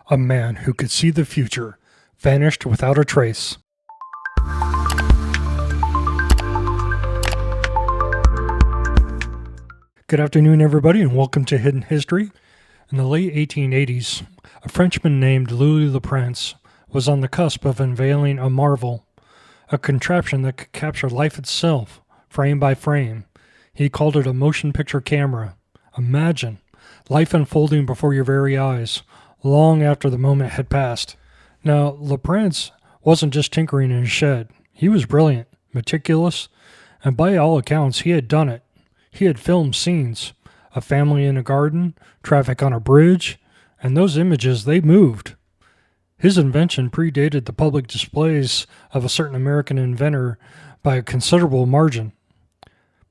A man who could see the future vanished without a trace. Good afternoon, everybody, and welcome to Hidden History. In the late 1880s, a Frenchman named Louis Le Prince was on the cusp of unveiling a marvel, a contraption that could capture life itself, frame by frame. He called it a motion picture camera. Imagine life unfolding before your very eyes, long after the moment had passed. Now, Le Prince wasn't just tinkering in his shed. He was brilliant, meticulous, and by all accounts, he had done it. He had filmed scenes, a family in a garden, traffic on a bridge, and those images, they moved. His invention predated the public displays of a certain American inventor by a considerable margin.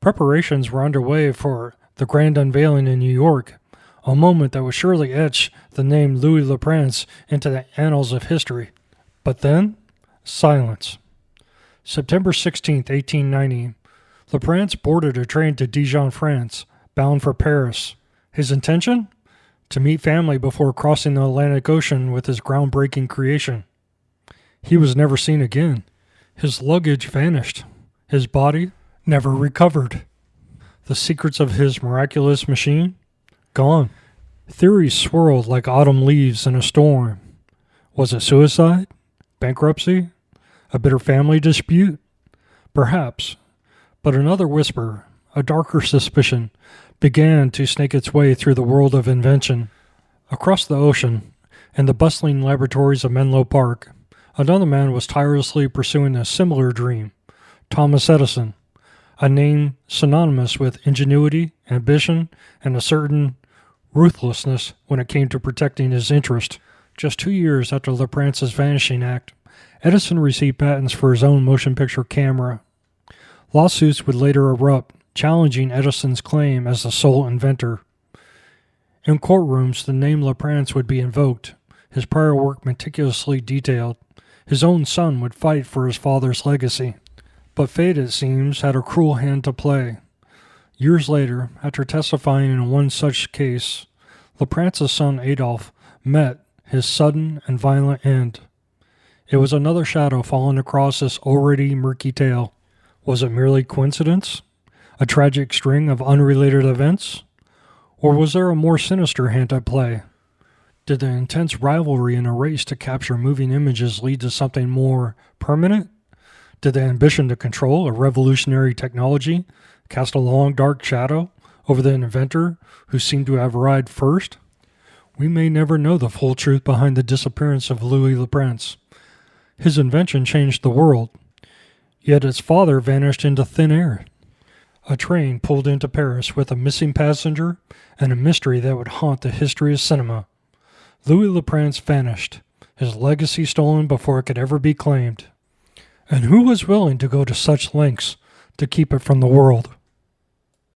Preparations were underway for the grand unveiling in New York, a moment that would surely etch the name Louis Le Prince into the annals of history. But then, silence. September 16th, 1890, Le Prince boarded a train to Dijon, France, bound for Paris. His intention? To meet family before crossing the Atlantic Ocean with his groundbreaking creation. He was never seen again. His luggage vanished. His body never recovered. The secrets of his miraculous machine? Gone. Theories swirled like autumn leaves in a storm. Was it suicide? Bankruptcy? A bitter family dispute? Perhaps. But another whisper, a darker suspicion, began to snake its way through the world of invention. Across the ocean, in the bustling laboratories of Menlo Park, another man was tirelessly pursuing a similar dream, Thomas Edison, a name synonymous with ingenuity, ambition, and a certain ruthlessness when it came to protecting his interest. Just 2 years after Le Prince's vanishing act, Edison received patents for his own motion picture camera. Lawsuits would later erupt, challenging Edison's claim as the sole inventor. In courtrooms, the name Le Prince would be invoked, his prior work meticulously detailed. His own son would fight for his father's legacy. But fate, it seems, had a cruel hand to play. Years later, after testifying in one such case, Le Prince's son Adolphe met his sudden and violent end. It was another shadow falling across this already murky tale. Was it merely coincidence? A tragic string of unrelated events? Or was there a more sinister hand at play? Did the intense rivalry in a race to capture moving images lead to something more permanent? Did the ambition to control a revolutionary technology cast a long dark shadow over the inventor who seemed to have arrived first? We may never know the full truth behind the disappearance of Louis Le Prince. His invention changed the world, yet its father vanished into thin air. A train pulled into Paris with a missing passenger and a mystery that would haunt the history of cinema. Louis Le Prince vanished, his legacy stolen before it could ever be claimed. And who was willing to go to such lengths to keep it from the world?